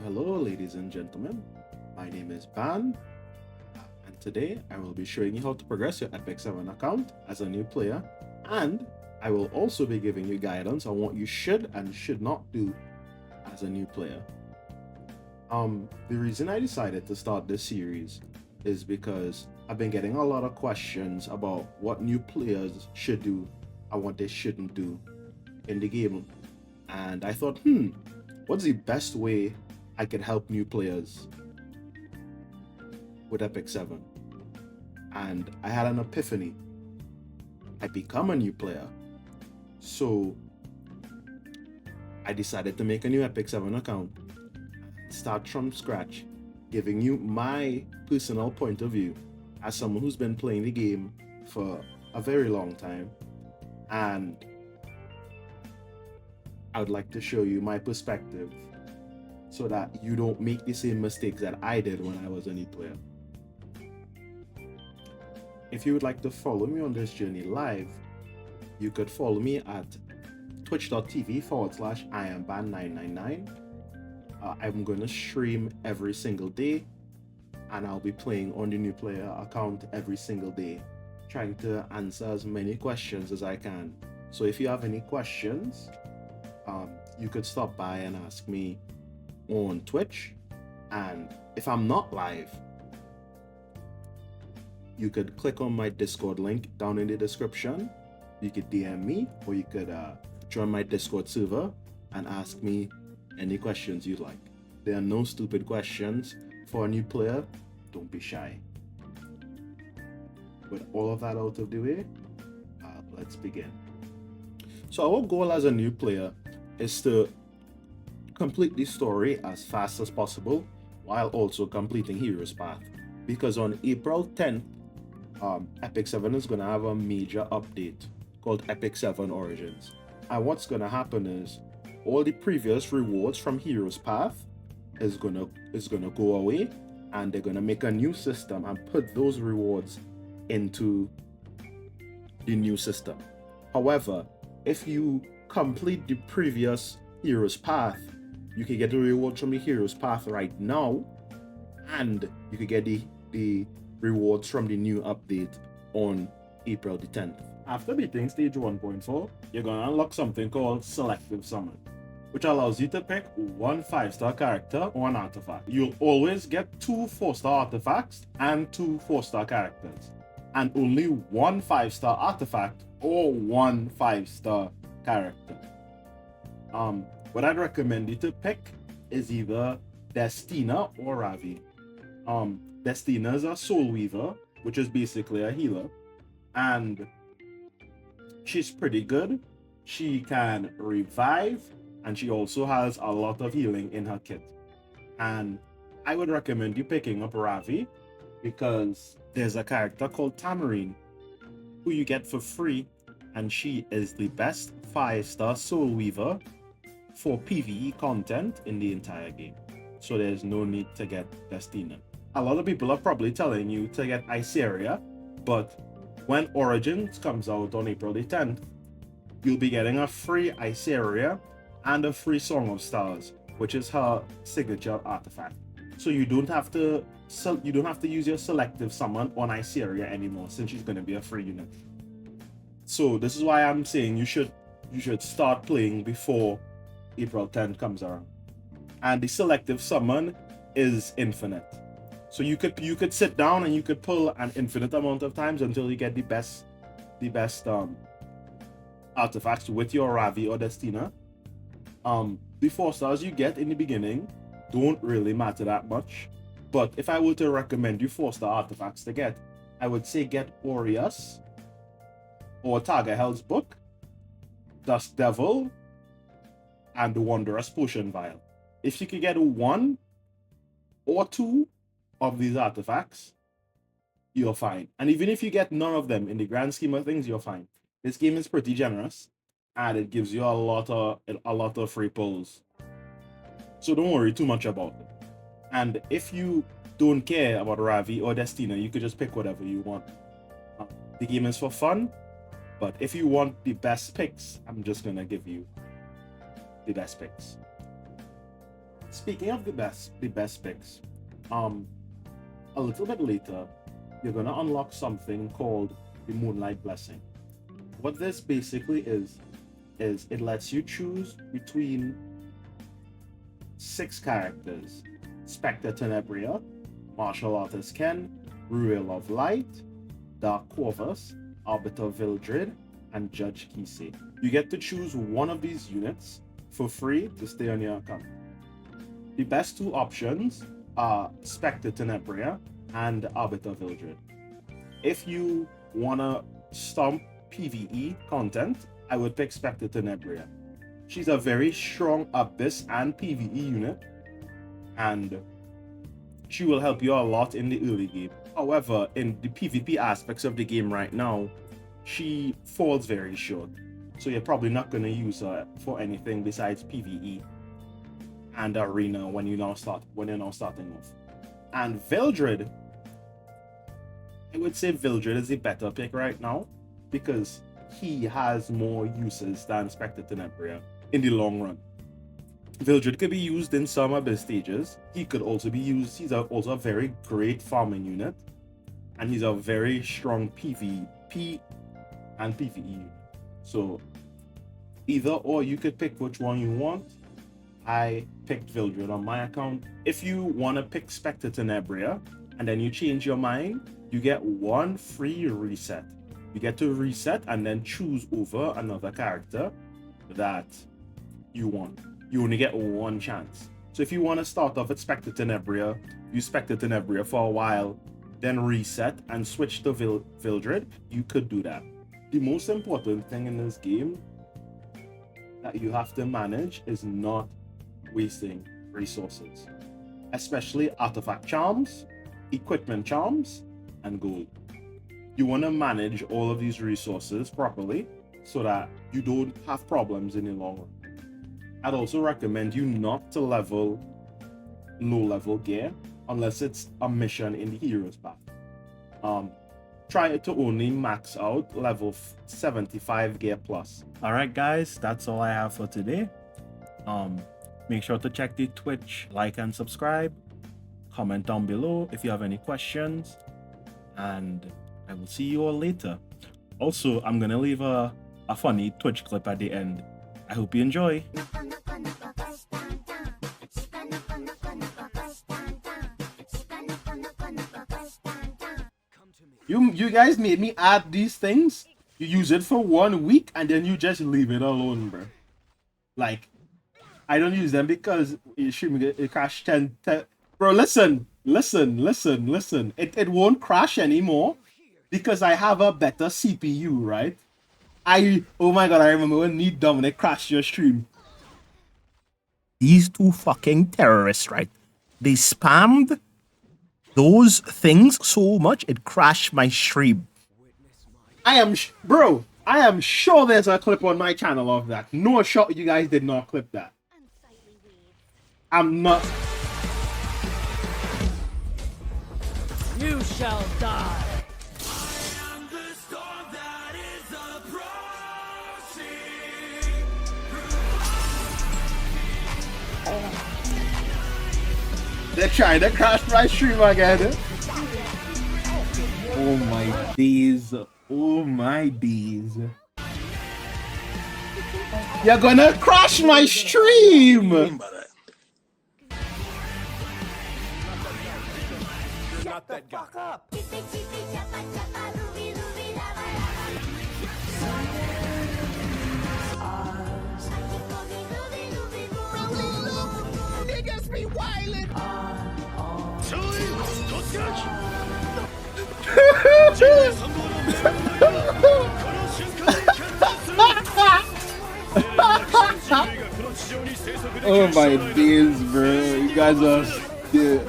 Hello, ladies and gentlemen. My name is Ban, and today I will be showing you how to progress your Epic 7 account as a new player, and I will also be giving you guidance on what you should and should not do as a new player. The reason I decided to start this series is because I've been getting a lot of questions about what new players should do and what they shouldn't do in the game. And I thought, what's the best way I could help new players with Epic 7? And I had an epiphany. I become a new player. So I decided to make a new Epic 7 account, start from scratch, giving you my personal point of view as someone who's been playing the game for a very long time. And I would like to show you my perspective so that you don't make the same mistakes that I did when I was a new player. If you would like to follow me on this journey live, you could follow me at twitch.tv/IamBan999. I'm going to stream every single day, and I'll be playing on the new player account every single day, trying to answer as many questions as I can. So if you have any questions, you could stop by and ask me on Twitch, and if I'm not live, you could click on my Discord link down in the description. You could DM me, or you could join my Discord server and ask me any questions you'd like. There are no stupid questions for a new player. Don't be shy. With all of that out of the way, let's begin. So our goal as a new player is to complete the story as fast as possible while also completing Hero's Path, because on April 10th, Epic 7 is going to have a major update called Epic 7 Origins. And what's going to happen is all the previous rewards from Hero's Path is gonna go away, and they're going to make a new system and put those rewards into the new system. However, if you complete the previous Hero's Path, you can get the rewards from the Hero's Path right now, and you can get the rewards from the new update on April the 10th. After beating stage 1.4, you're going to unlock something called Selective Summon, which allows you to pick one 5-star character or an artifact. You'll always get 2 4-star artifacts and 2 4-star characters, and only one 5-star artifact or one 5-star character. What I'd recommend you to pick is either Destina or Ravi. Destina is a Soul Weaver, which is basically a healer, and she's pretty good. She can revive, and she also has a lot of healing in her kit. And I would recommend you picking up Ravi because there's a character called Tamarine who you get for free, and she is the best 5-star Soul Weaver for PvE content in the entire game. So there's no need to get Destina. A lot of people are probably telling you to get Iceria, but when Origins comes out on April the 10th, you'll be getting a free Iceria and a free Song of Stars, which is her signature artifact. So you don't have to use your selective summon on Iceria anymore, since she's going to be a free unit. So this is why I'm saying you should start playing before April 10th comes around. And the selective summon is infinite. So you could sit down and you could pull an infinite amount of times until you get the best artifacts with your Ravi or Destina. The 4-stars you get in the beginning don't really matter that much. But if I were to recommend you 4-star artifacts to get, I would say get Aureus or Targahel's Book, Dust Devil, and the Wondrous Potion Vial. If you could get 1 or 2 of these artifacts, you're fine. And even if you get none of them, in the grand scheme of things, you're fine. This game is pretty generous, and it gives you a lot of free pulls. So don't worry too much about it. And if you don't care about Ravi or Destina, you could just pick whatever you want. The game is for fun, but if you want the best picks, I'm just gonna give you the best picks. speaking of the best picks, a little bit later, you're gonna unlock something called the Moonlight Blessing. What this basically is it lets you choose between 6 characters: Spectre Tenebria, Martial Artist Ken, Ruel of Light, Dark Corvus, Arbiter Vildred, and Judge Kisei. You get to choose one of these units for free to stay on your account. The best 2 options are Spectre Tenebria and Arbiter Vildred. If you wanna stomp PvE content, I would pick Spectre Tenebria. She's a very strong Abyss and PvE unit, and she will help you a lot in the early game. However, in the PvP aspects of the game right now, she falls very short. So you're probably not going to use her for anything besides PvE and Arena when you're now starting off. And Vildred, I would say Vildred is a better pick right now because he has more uses than Spectre Tenebria in the long run. Vildred could be used in some Abyss stages. He could also be used, he's also a very great farming unit, and he's a very strong PvP and PvE unit. So either or, you could pick which one you want. I picked Vildred on my account. If you want to pick Spectre Tenebria and then you change your mind, you get 1 free reset. You get to reset and then choose over another character that you want. You only get 1 chance. So if you want to start off at Spectre Tenebria, use Spectre Tenebria for a while, then reset and switch to Vildred, you could do that. The most important thing in this game that you have to manage is not wasting resources, especially artifact charms, equipment charms, and gold. You want to manage all of these resources properly so that you don't have problems in the long run. I'd also recommend you not to level low level gear unless it's a mission in the hero's path. Try to only max out level 75 gear plus. Alright guys, that's all I have for today. Make sure to check the Twitch, like and subscribe. Comment down below if you have any questions, and I will see you all later. Also, I'm gonna leave a funny Twitch clip at the end. I hope you enjoy. You guys made me add these things. You use it for 1 week and then you just leave it alone, bro. Like, I don't use them because it crash 10. Bro, listen. It won't crash anymore because I have a better CPU, right? Oh my god, I remember when Need Dominic crashed your stream. These 2 fucking terrorists, right? They spammed those things so much it crashed my stream. I am sure there's a clip on my channel of that. No shot, you guys did not clip that. I'm not. You shall die. They're trying to crash my stream again. Oh my days. Oh my days. You're gonna crash my stream! Not that guy. Fuck up. Niggas be wildin'. Oh my days, bro. You guys are still.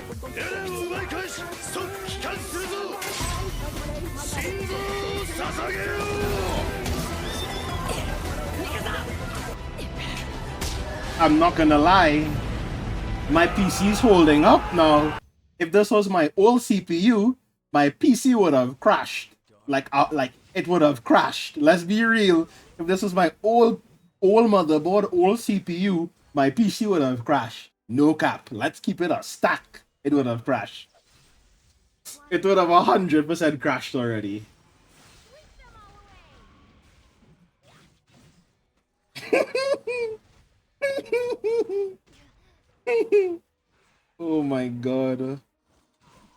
I'm not gonna lie, my PC's holding up now. If this was my old CPU, my PC would have crashed. Like it would have crashed. Let's be real. If this was my old motherboard, old CPU, my PC would have crashed. No cap. Let's keep it a stack. It would have crashed. It would have 100% crashed already. Oh my god.